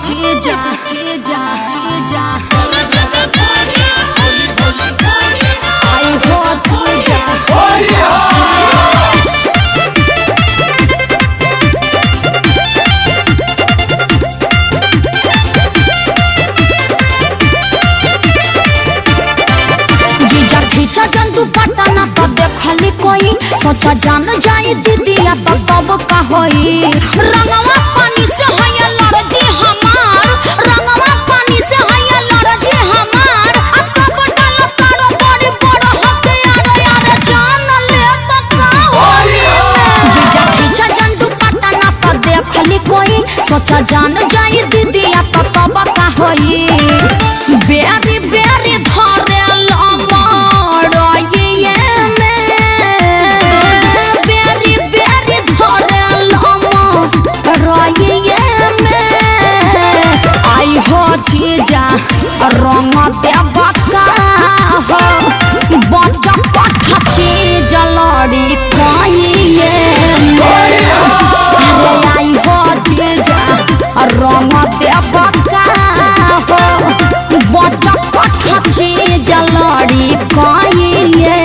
जीजा जीजा जीजा आई हो जीजा जीजा खींचा जंतु पटाना तो देखली कोई सोचा जान जाई दीदिया तो तब का होई रंगवा पानी से हैया लड़जी हमार रंगवा पानी से हैया लड़जी हमार अब तब डाल तारो बड़ी बड़ हथियार यार जान ले बका होई जीजा खींचा जंतु पटाना तो देखली कोई सोचा जान जाई दीदिया तो तब का होई बेरी बेरी धरे जीजा रंग देवा का हो बच्चा कट्ठा चीज लड़ी कहिए अरे आई हो जीजा रंग देवा का हो बच्चा कट्ठा चीज लड़ी कहिए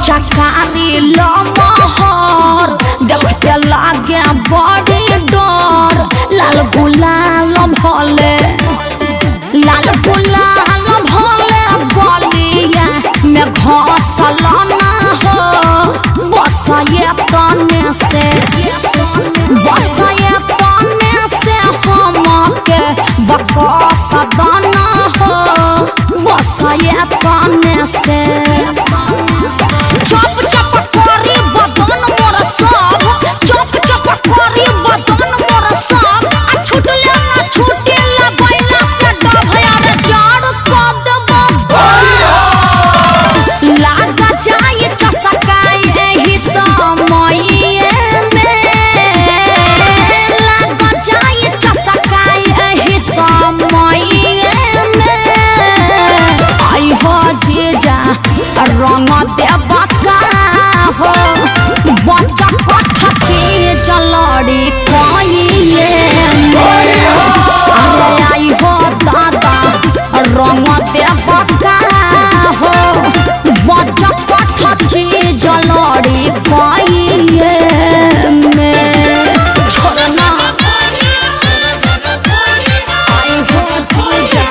चकारी लमहर देखते लागे बड़ी डर लाल गुलाल भले गलिया में घसल ना हो बसये तने से हम के बकस दाना हो बसये तने से चप चप करी बदन मोर सब चप चप करी बदन मोर सब आ छुटले ना छुटे लगैला से डब यार जाड़ क देबो लागा जाए चसकाए एही समय में लागा जाए चसकाए एही समय में आई हो जीजा रंग देवा हो बच्चा कट्ठा चीज लड़ी कहिए अरे आई हो दादा रंग देवा हो बच्चा कट्ठा चीज लड़ी कहिए छोड़ना आई हो जीजा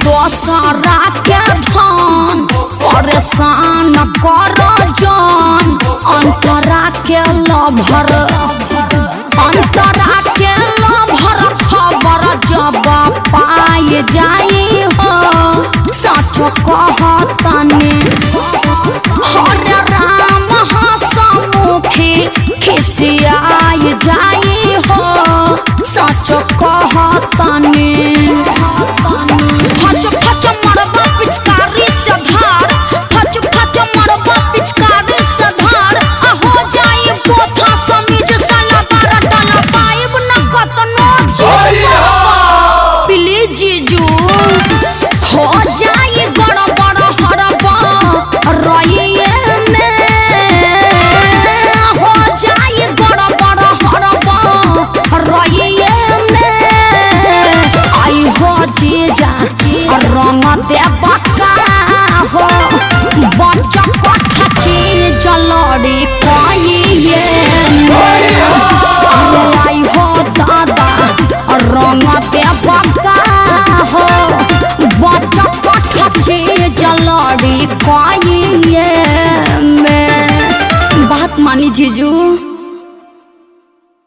दोसरा के धन परेशान कर जान अंतरा के लभर खबर जब पाए जाई हो सच कहतनी हरे राम हसमुखी खिसियाई जाई हो सच कहतनी फच फच मरबा पिचकारी से धार फच फच मरबा पिचकारी से धार आ हो जाई पोथा समीज साला बारा डाला पाइब न कतनो जीवा प्लीज जीजू हो जाई गड़बड़ हड़बा रहिए में हो जाई गड़बड़ हड़बा रहिए में आई हो जीजा रंग देवा